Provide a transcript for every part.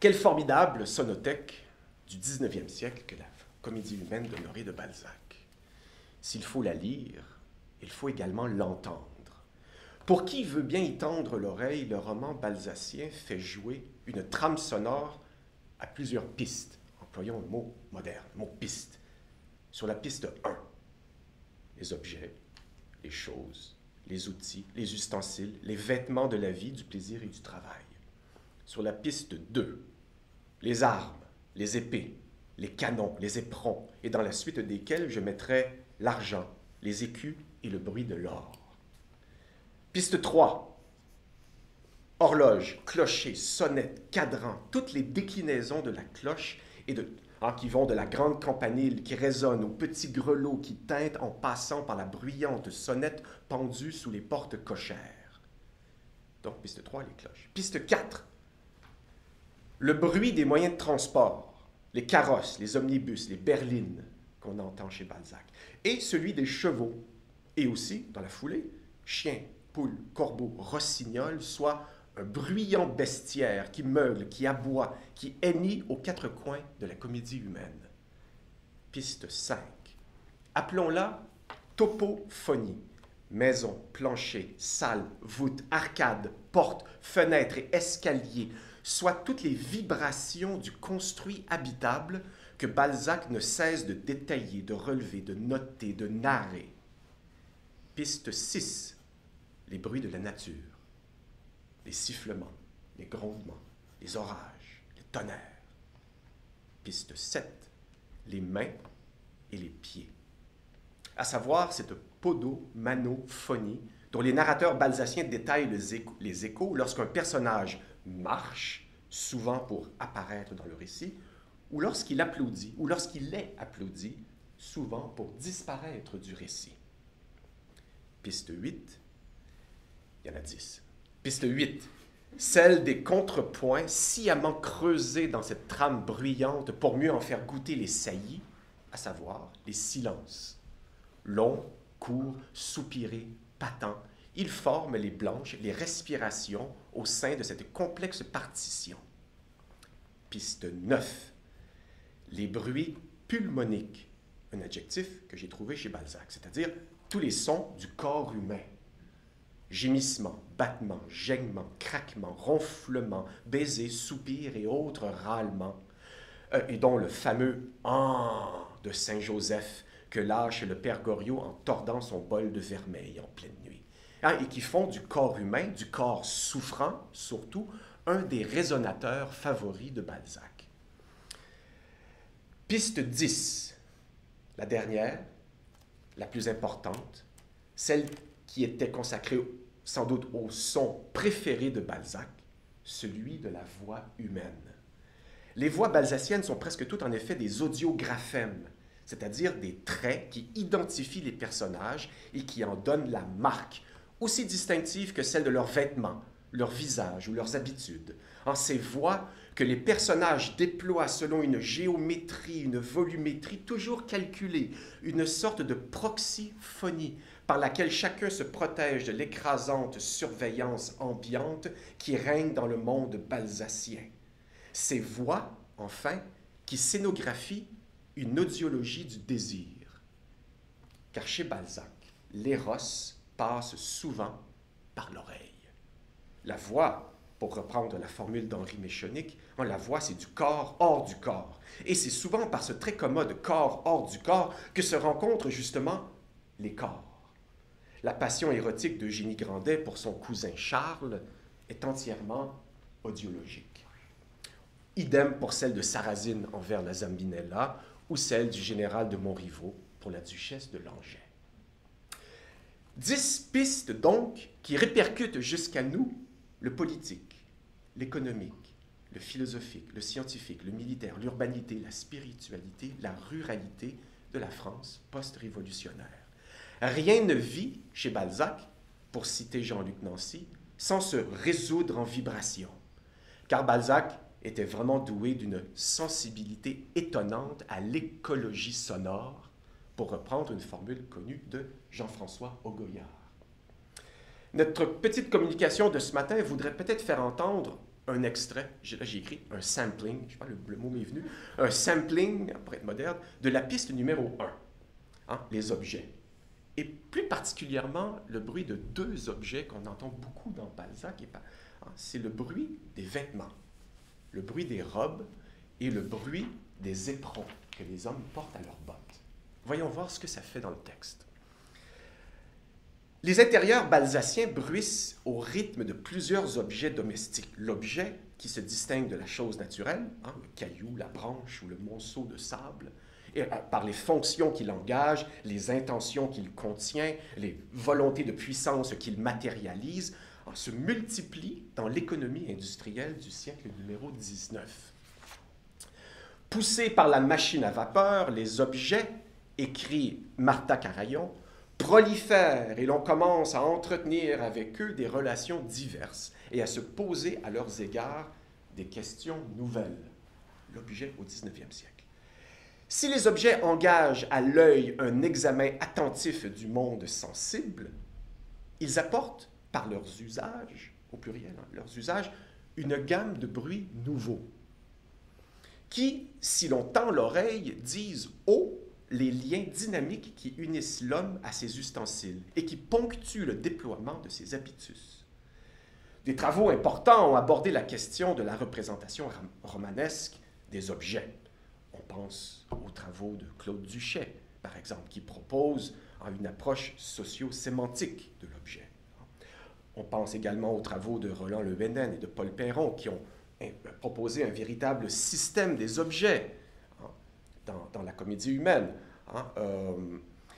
Quelle formidable sonothèque du 19e siècle que la comédie humaine d'Honoré de Balzac. S'il faut la lire, il faut également l'entendre. Pour qui veut bien y tendre l'oreille, le roman balzacien fait jouer une trame sonore à plusieurs pistes. Employons le mot moderne, le mot piste. Sur la piste 1, les objets, les choses, les outils, les ustensiles, les vêtements de la vie, du plaisir et du travail. Sur la piste 2, les armes, les épées, les canons, les éperons, et dans la suite desquels je mettrai l'argent, les écus et le bruit de l'or. Piste 3, horloge, clocher, sonnette, cadran, toutes les déclinaisons de la cloche et qui vont de la grande campanile qui résonne au petit grelot qui teinte en passant par la bruyante sonnette pendue sous les portes cochères. Donc, piste 3, les cloches. Piste 4, le bruit des moyens de transport, les carrosses, les omnibus, les berlines qu'on entend chez Balzac, et celui des chevaux, et aussi, dans la foulée, chiens, poules, corbeaux, rossignols, soit un bruyant bestiaire qui meule, qui aboie, qui hennit aux quatre coins de la comédie humaine. Piste 5. Appelons-la topophonie. Maison, plancher, salle, voûte, arcade, porte, fenêtre et escalier, soit toutes les vibrations du construit habitable que Balzac ne cesse de détailler, de relever, de noter, de narrer. Piste 6. Les bruits de la nature, les sifflements, les grondements, les orages, les tonnerres. Piste 7. Les mains et les pieds. À savoir cette podomanophonie dont les narrateurs balzaciens détaillent les échos lorsqu'un personnage marche, souvent pour apparaître dans le récit, ou lorsqu'il applaudit, ou lorsqu'il est applaudi, souvent pour disparaître du récit. Piste 8, il y en a 10. Piste 8, celle des contrepoints sciemment creusés dans cette trame bruyante pour mieux en faire goûter les saillies, à savoir les silences. Longs, courts, soupirés, patents, ils forment les blanches, les respirations au sein de cette complexe partition. Piste 9, les bruits pulmoniques, un adjectif que j'ai trouvé chez Balzac, c'est-à-dire tous les sons du corps humain. Gémissements, battements, gègnements, craquements, ronflements, baisers, soupirs et autres râlements, et dont le fameux « ah » de Saint-Joseph que lâche le père Goriot en tordant son bol de vermeil en pleine nuit, et qui font du corps humain, du corps souffrant surtout, un des résonateurs favoris de Balzac. Piste 10, la dernière, la plus importante, celle qui était consacrée sans doute au son préféré de Balzac, celui de la voix humaine. Les voix balzaciennes sont presque toutes en effet des audiographèmes, c'est-à-dire des traits qui identifient les personnages et qui en donnent la marque, aussi distinctive que celle de leurs vêtements, leur visage ou leurs habitudes. En ces voix que les personnages déploient selon une géométrie, une volumétrie toujours calculée, une sorte de proxyphonie par laquelle chacun se protège de l'écrasante surveillance ambiante qui règne dans le monde balzacien. Ces voix, enfin, qui scénographient une audiologie du désir. Car chez Balzac, l'éros passe souvent par l'oreille. La voix, pour reprendre la formule d'Henri Méchonic, la voix, c'est du corps hors du corps. Et c'est souvent par ce très commode corps hors du corps que se rencontrent justement les corps. La passion érotique d'Eugénie Grandet pour son cousin Charles est entièrement audiologique. Idem pour celle de Sarrazine envers la Zambinella ou celle du général de Montriveau pour la duchesse de Langeais. 10 pistes donc qui répercutent jusqu'à nous le politique, l'économique, le philosophique, le scientifique, le militaire, l'urbanité, la spiritualité, la ruralité de la France post-révolutionnaire. Rien ne vit chez Balzac, pour citer Jean-Luc Nancy, sans se résoudre en vibration. Car Balzac était vraiment doué d'une sensibilité étonnante à l'écologie sonore, pour reprendre une formule connue de Jean-François Augoyard. Notre petite communication de ce matin voudrait peut-être faire entendre un extrait, là j'ai écrit un sampling, je sais pas, le mot m'est venu, un sampling, pour être moderne, de la piste numéro 1, hein, les objets. Et plus particulièrement, le bruit de deux objets qu'on entend beaucoup dans Balzac, c'est le bruit des vêtements, le bruit des robes et le bruit des éperons que les hommes portent à leurs bottes. Voyons voir ce que ça fait dans le texte. Les intérieurs balsaciens bruissent au rythme de plusieurs objets domestiques. L'objet qui se distingue de la chose naturelle, hein, le caillou, la branche ou le monceau de sable, et, par les fonctions qu'il engage, les intentions qu'il contient, les volontés de puissance qu'il matérialise, se multiplient dans l'économie industrielle du siècle numéro 19. Poussés par la machine à vapeur, les objets, écrit Martha Carayon, prolifèrent et l'on commence à entretenir avec eux des relations diverses et à se poser à leurs égards des questions nouvelles. L'objet au 19e siècle. Si les objets engagent à l'œil un examen attentif du monde sensible, ils apportent, par leurs usages, au pluriel, hein, leurs usages, une gamme de bruits nouveaux, qui, si l'on tend l'oreille, disent haut les liens dynamiques qui unissent l'homme à ses ustensiles et qui ponctuent le déploiement de ses habitus. Des travaux importants ont abordé la question de la représentation romanesque des objets. On pense aux travaux de Claude Duchet, par exemple, qui propose une approche socio-sémantique de l'objet. On pense également aux travaux de Roland Le Hénin et de Paul Perron, qui ont proposé un véritable système des objets dans la comédie humaine,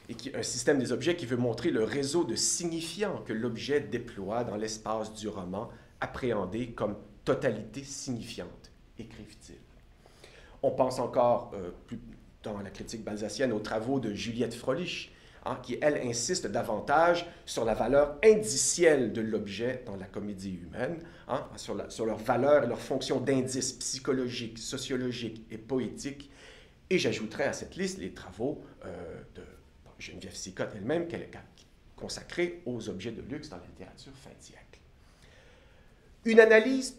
et un système des objets qui veut montrer le réseau de signifiants que l'objet déploie dans l'espace du roman, appréhendé comme totalité signifiante, écrivent-ils. On pense encore, plus dans la critique balsacienne, aux travaux de Juliette Froelich, qui, elle, insiste davantage sur la valeur indicielle de l'objet dans la comédie humaine, sur leur valeur et leur fonction d'indice psychologique, sociologique et poétique. Et j'ajouterai à cette liste les travaux de Geneviève Sicotte elle-même, qu'elle a consacrés aux objets de luxe dans la littérature fin de siècle. Une analyse,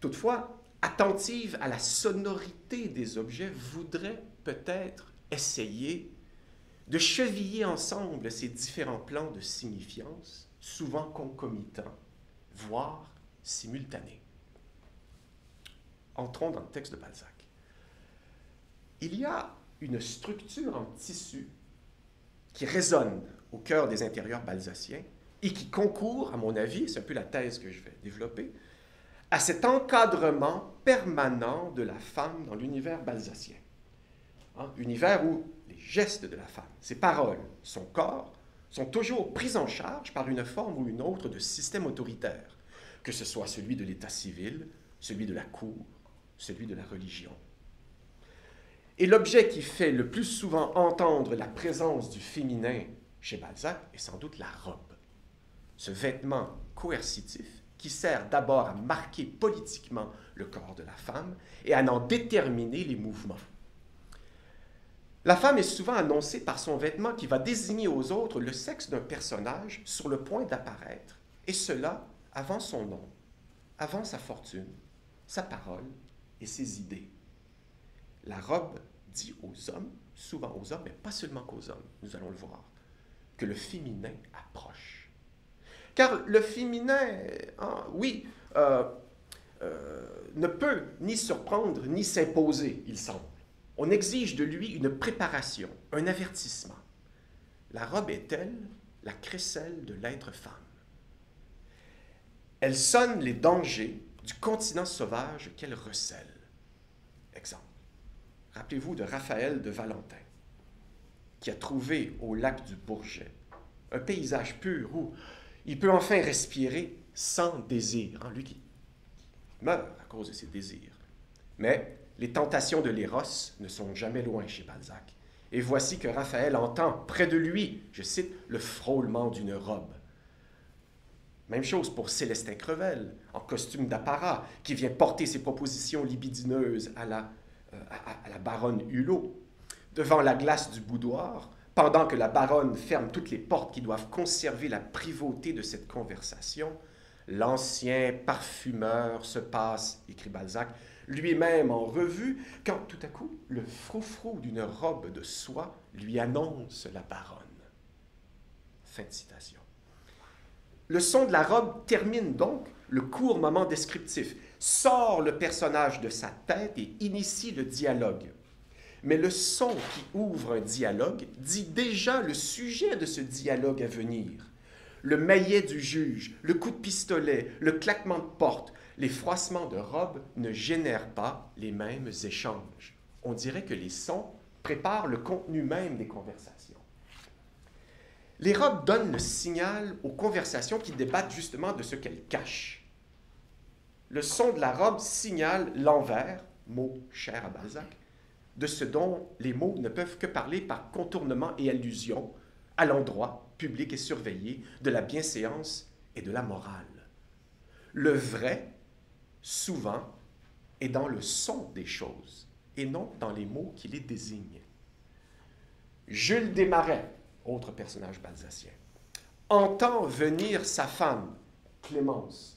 toutefois, attentive à la sonorité des objets voudrait peut-être essayer de cheviller ensemble ces différents plans de signifiance, souvent concomitants, voire simultanés. Entrons dans le texte de Balzac. Il y a une structure en tissu qui résonne au cœur des intérieurs balsaciens et qui concourt, à mon avis, c'est un peu la thèse que je vais développer, à cet encadrement permanent de la femme dans l'univers balsacien. Univers où les gestes de la femme, ses paroles, son corps, sont toujours pris en charge par une forme ou une autre de système autoritaire, que ce soit celui de l'état civil, celui de la cour, celui de la religion. Et l'objet qui fait le plus souvent entendre la présence du féminin chez Balzac est sans doute la robe, ce vêtement coercitif qui sert d'abord à marquer politiquement le corps de la femme et à en déterminer les mouvements. La femme est souvent annoncée par son vêtement qui va désigner aux autres le sexe d'un personnage sur le point d'apparaître, et cela avant son nom, avant sa fortune, sa parole et ses idées. La robe dit aux hommes, souvent aux hommes, mais pas seulement qu'aux hommes, nous allons le voir, que le féminin approche. Car le féminin, ne peut ni surprendre ni s'imposer, il semble. On exige de lui une préparation, un avertissement. La robe est-elle la crécelle de l'être femme? Elle sonne les dangers du continent sauvage qu'elle recèle. Exemple. Rappelez-vous de Raphaël de Valentin, qui a trouvé au lac du Bourget un paysage pur où il peut enfin respirer sans désir, lui qui meurt à cause de ses désirs. Mais les tentations de l'éros ne sont jamais loin chez Balzac. Et voici que Raphaël entend près de lui, je cite, le frôlement d'une robe. Même chose pour Célestin Crevel, en costume d'apparat, qui vient porter ses propositions libidineuses à la baronne Hulot. Devant la glace du boudoir, pendant que la baronne ferme toutes les portes qui doivent conserver la privauté de cette conversation, L'ancien parfumeur se passe, écrit Balzac, lui-même en revue, quand tout à coup, le froufrou d'une robe de soie lui annonce la baronne. Fin de citation. Le son de la robe termine donc le court moment descriptif, sort le personnage de sa tête et initie le dialogue. Mais le son qui ouvre un dialogue dit déjà le sujet de ce dialogue à venir. Le maillet du juge, le coup de pistolet, le claquement de porte, les froissements de robe ne génèrent pas les mêmes échanges. On dirait que les sons préparent le contenu même des conversations. Les robes donnent le signal aux conversations qui débattent justement de ce qu'elles cachent. Le son de la robe signale l'envers, mot cher à Balzac, de ce dont les mots ne peuvent que parler par contournement et allusion à l'endroit public et surveillé de la bienséance et de la morale. Le vrai, souvent, est dans le son des choses et non dans les mots qui les désignent. Jules Desmarais, autre personnage balzacien, entend venir sa femme, Clémence,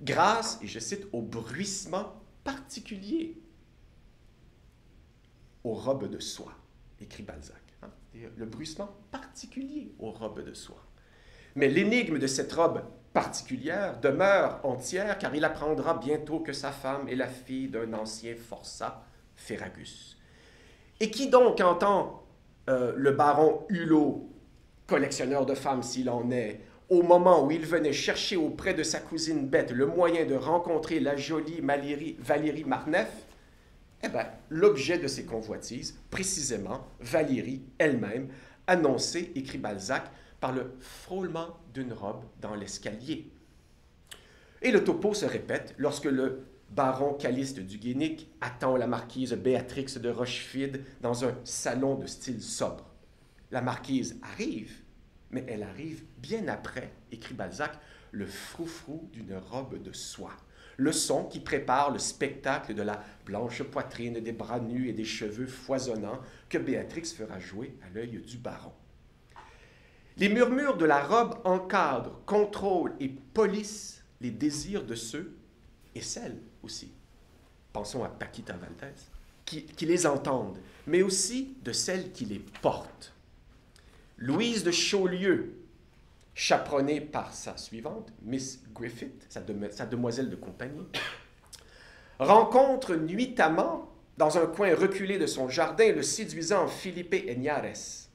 grâce, et je cite, au bruissement particulier aux robes de soie, écrit Balzac. Le bruissement particulier aux robes de soie. Mais l'énigme de cette robe particulière demeure entière, car il apprendra bientôt que sa femme est la fille d'un ancien forçat, Ferragus. Et qui donc entend le baron Hulot, collectionneur de femmes s'il en est, au moment où il venait chercher auprès de sa cousine Bette le moyen de rencontrer la jolie Valérie Marneffe, eh bien, l'objet de ses convoitises, précisément Valérie elle-même, annoncée, écrit Balzac, par le frôlement d'une robe dans l'escalier. Et le topo se répète lorsque le baron Caliste du Guénic attend la marquise Béatrix de Rochefide dans un salon de style sobre. La marquise arrive, mais elle arrive bien après, écrit Balzac, le froufrou d'une robe de soie. Le son qui prépare le spectacle de la blanche poitrine, des bras nus et des cheveux foisonnants que Béatrix fera jouer à l'œil du baron. Les murmures de la robe encadrent, contrôlent et polissent les désirs de ceux, et celles aussi, pensons à Paquita Valdés, qui les entendent, mais aussi de celles qui les portent. Louise de Chaulieu, chaperonnée par sa suivante, Miss Griffith, sa demoiselle de compagnie, rencontre nuitamment, dans un coin reculé de son jardin, le séduisant Felipe Heñares.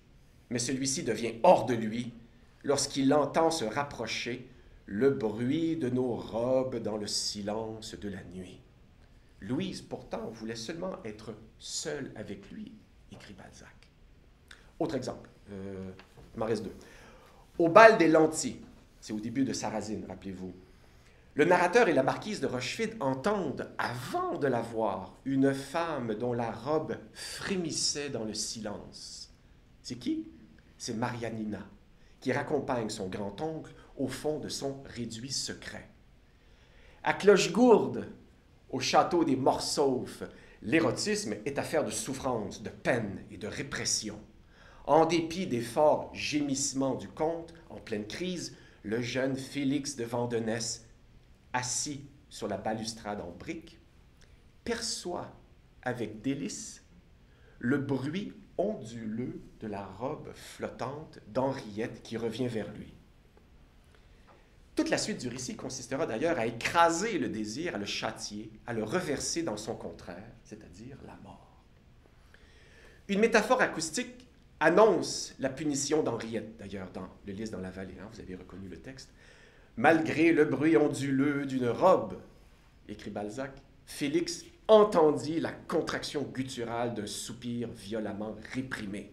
Mais celui-ci devient hors de lui lorsqu'il entend se rapprocher le bruit de nos robes dans le silence de la nuit. Louise, pourtant, voulait seulement être seule avec lui, écrit Balzac. Autre exemple, il m'en reste deux. Au bal des lentilles, c'est au début de Sarrazine, rappelez-vous, le narrateur et la marquise de Rochefide entendent, avant de la voir, une femme dont la robe frémissait dans le silence. C'est qui? C'est Marianina, qui raccompagne son grand-oncle au fond de son réduit secret. À Clochegourde, au château des Morsaufs, l'érotisme est affaire de souffrance, de peine et de répression. En dépit des forts gémissements du comte, en pleine crise, le jeune Félix de Vandenesse, assis sur la balustrade en briques, perçoit avec délice le bruit onduleux de la robe flottante d'Henriette qui revient vers lui. Toute la suite du récit consistera d'ailleurs à écraser le désir, à le châtier, à le reverser dans son contraire, c'est-à-dire la mort. Une métaphore acoustique annonce la punition d'Henriette, d'ailleurs dans le Lys dans la vallée, vous avez reconnu le texte. Malgré le bruit onduleux d'une robe, écrit Balzac, Félix entendit la contraction gutturale d'un soupir violemment réprimé.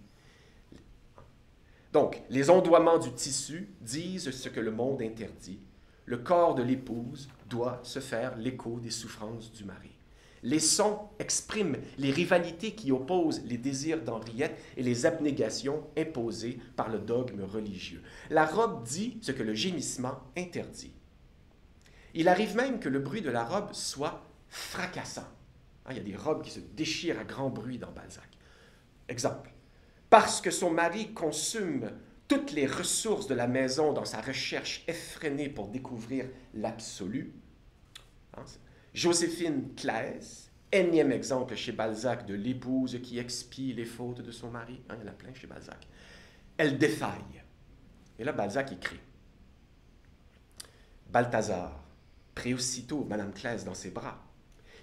Donc, les ondoiements du tissu disent ce que le monde interdit. Le corps de l'épouse doit se faire l'écho des souffrances du mari. Les sons expriment les rivalités qui opposent les désirs d'Henriette et les abnégations imposées par le dogme religieux. La robe dit ce que le gémissement interdit. Il arrive même que le bruit de la robe soit fracassant. Il y a des robes qui se déchirent à grand bruit dans Balzac. Exemple. Parce que son mari consume toutes les ressources de la maison dans sa recherche effrénée pour découvrir l'absolu. Hein, Joséphine Claes, énième exemple chez Balzac de l'épouse qui expie les fautes de son mari. Hein, il y en a plein chez Balzac. Elle défaille. Et là, Balzac écrit. Balthazar prit aussitôt Madame Claes dans ses bras.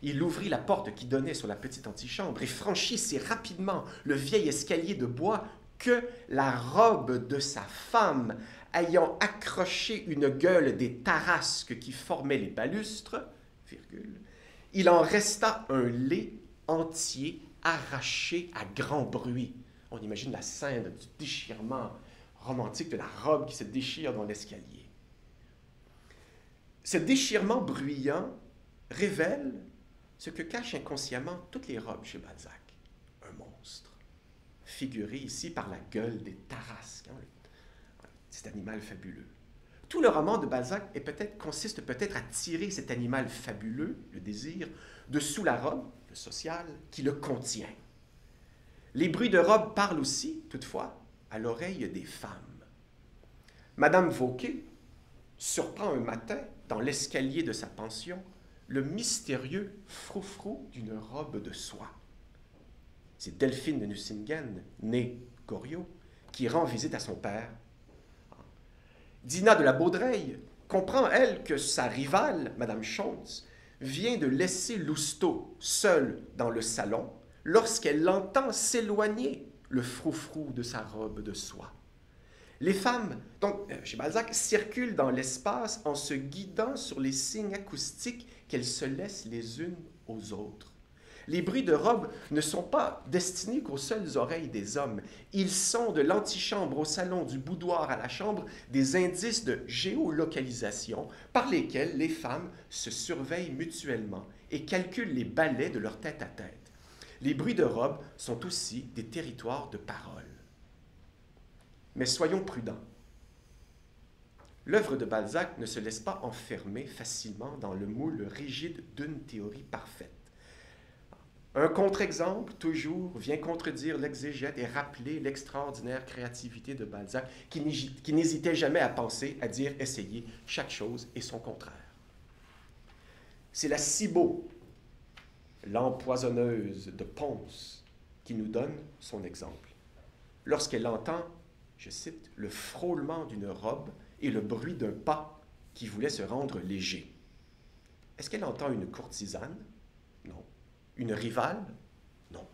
Il ouvrit la porte qui donnait sur la petite antichambre et franchit si rapidement le vieil escalier de bois que la robe de sa femme, ayant accroché une gueule des tarasques qui formaient les balustres, virgule, il en resta un lait entier arraché à grand bruit. On imagine la scène du déchirement romantique de la robe qui se déchire dans l'escalier. Ce déchirement bruyant révèle ce que cachent inconsciemment toutes les robes chez Balzac. Un monstre, figuré ici par la gueule des tarasques, hein, cet animal fabuleux. Tout le roman de Balzac consiste peut-être à tirer cet animal fabuleux, le désir, de sous la robe, le social, qui le contient. Les bruits de robe parlent aussi, toutefois, à l'oreille des femmes. Madame Vauquet surprend un matin, dans l'escalier de sa pension, le mystérieux froufrou d'une robe de soie. C'est Delphine de Nucingen, née Goriot, qui rend visite à son père. Dinah de la Baudraye comprend, elle, que sa rivale, Madame Schontz, vient de laisser Lousteau seul dans le salon lorsqu'elle l'entend s'éloigner le froufrou de sa robe de soie. Les femmes, donc, chez Balzac, circulent dans l'espace en se guidant sur les signes acoustiques qu'elles se laissent les unes aux autres. Les bruits de robe ne sont pas destinés qu'aux seules oreilles des hommes. Ils sont, de l'antichambre au salon, du boudoir à la chambre, des indices de géolocalisation par lesquels les femmes se surveillent mutuellement et calculent les balais de leur tête-à-tête. Les bruits de robe sont aussi des territoires de parole. Mais soyons prudents. L'œuvre de Balzac ne se laisse pas enfermer facilement dans le moule rigide d'une théorie parfaite. Un contre-exemple, toujours, vient contredire l'exégète et rappeler l'extraordinaire créativité de Balzac, qui n'hésitait jamais à penser, à dire, essayer chaque chose et son contraire. C'est la Cibot, l'empoisonneuse de Pons, qui nous donne son exemple. Lorsqu'elle entend, je cite, le frôlement d'une robe et le bruit d'un pas qui voulait se rendre léger. Est-ce qu'elle entend une courtisane? Non. Une rivale? Non.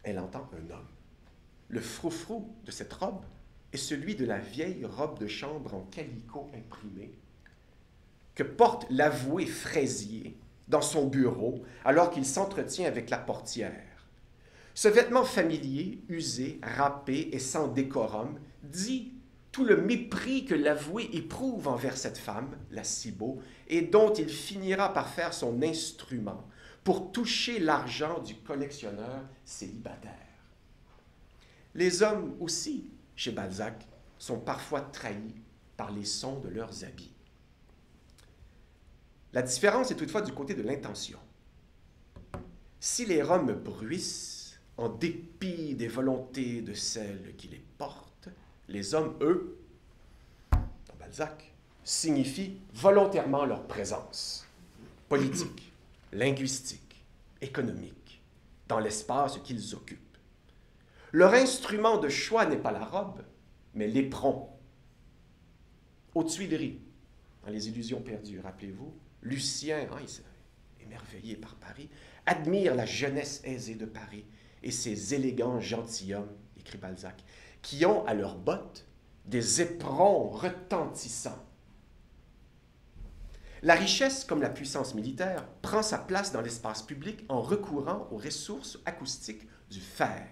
Elle entend un homme. Le froufrou de cette robe est celui de la vieille robe de chambre en calicot imprimé que porte l'avoué Fraisier dans son bureau alors qu'il s'entretient avec la portière. Ce vêtement familier, usé, râpé et sans décorum, dit tout le mépris que l'avoué éprouve envers cette femme, la Cibot, et dont il finira par faire son instrument pour toucher l'argent du collectionneur célibataire. Les hommes aussi, chez Balzac, sont parfois trahis par les sons de leurs habits. La différence est toutefois du côté de l'intention. Si les Roms bruissent, en dépit des volontés de celles qui les portent, les hommes, eux, dans Balzac, signifient volontairement leur présence politique, linguistique, économique, dans l'espace qu'ils occupent. Leur instrument de choix n'est pas la robe, mais l'éperon. Aux Tuileries, dans Les Illusions perdues, rappelez-vous, Lucien, il s'est émerveillé par Paris, admire la jeunesse aisée de Paris et ces élégants gentilshommes, écrit Balzac, qui ont à leurs bottes des éperons retentissants. La richesse, comme la puissance militaire, prend sa place dans l'espace public en recourant aux ressources acoustiques du fer.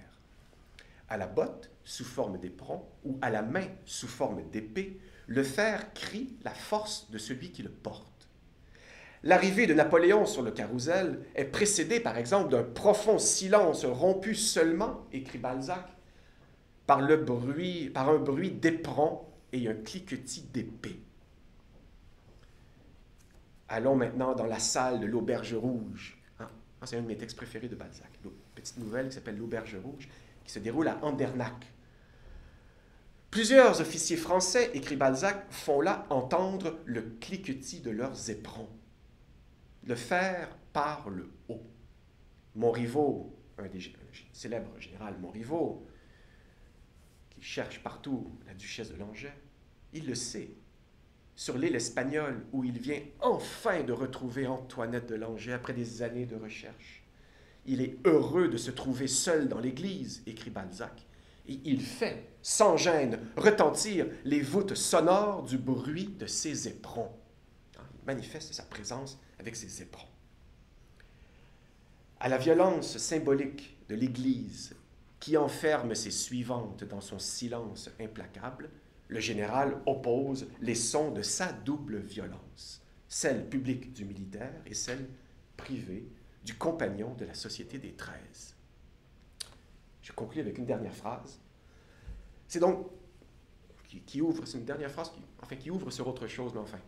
À la botte, sous forme d'éperon, ou à la main, sous forme d'épée, le fer crie la force de celui qui le porte. L'arrivée de Napoléon sur le carrousel est précédée, par exemple, d'un profond silence rompu seulement, écrit Balzac, par un bruit d'éperon et un cliquetis d'épée. Allons maintenant dans la salle de l'Auberge Rouge. C'est un de mes textes préférés de Balzac. Une petite nouvelle qui s'appelle L'Auberge Rouge, qui se déroule à Andernach. Plusieurs officiers français, écrit Balzac, font là entendre le cliquetis de leurs éperons. Le fer par le haut. Montriveau, un des célèbres général Montriveau, qui cherche partout la duchesse de Langeais, il le sait. Sur l'île espagnole, où il vient enfin de retrouver Antoinette de Langeais après des années de recherche. Il est heureux de se trouver seul dans l'église, écrit Balzac, et il fait, sans gêne, retentir les voûtes sonores du bruit de ses éperons. Il manifeste sa présence avec ses éperons. À la violence symbolique de l'Église, qui enferme ses suivantes dans son silence implacable, le général oppose les sons de sa double violence, celle publique du militaire et celle privée du compagnon de la Société des 13. Je conclue avec une dernière phrase. C'est donc c'est une dernière phrase qui ouvre sur autre chose, mais enfin,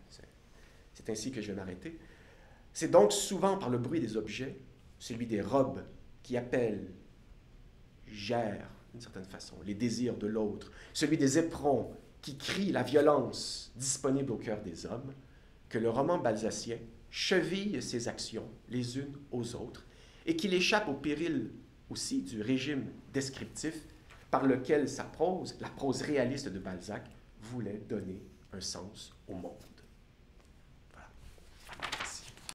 c'est ainsi que je vais m'arrêter. C'est donc souvent par le bruit des objets, celui des robes qui appelle, gère, d'une certaine façon, les désirs de l'autre, celui des éperons qui crie la violence disponible au cœur des hommes, que le roman balzacien cheville ses actions les unes aux autres et qu'il échappe au péril aussi du régime descriptif par lequel sa prose, la prose réaliste de Balzac, voulait donner un sens au monde.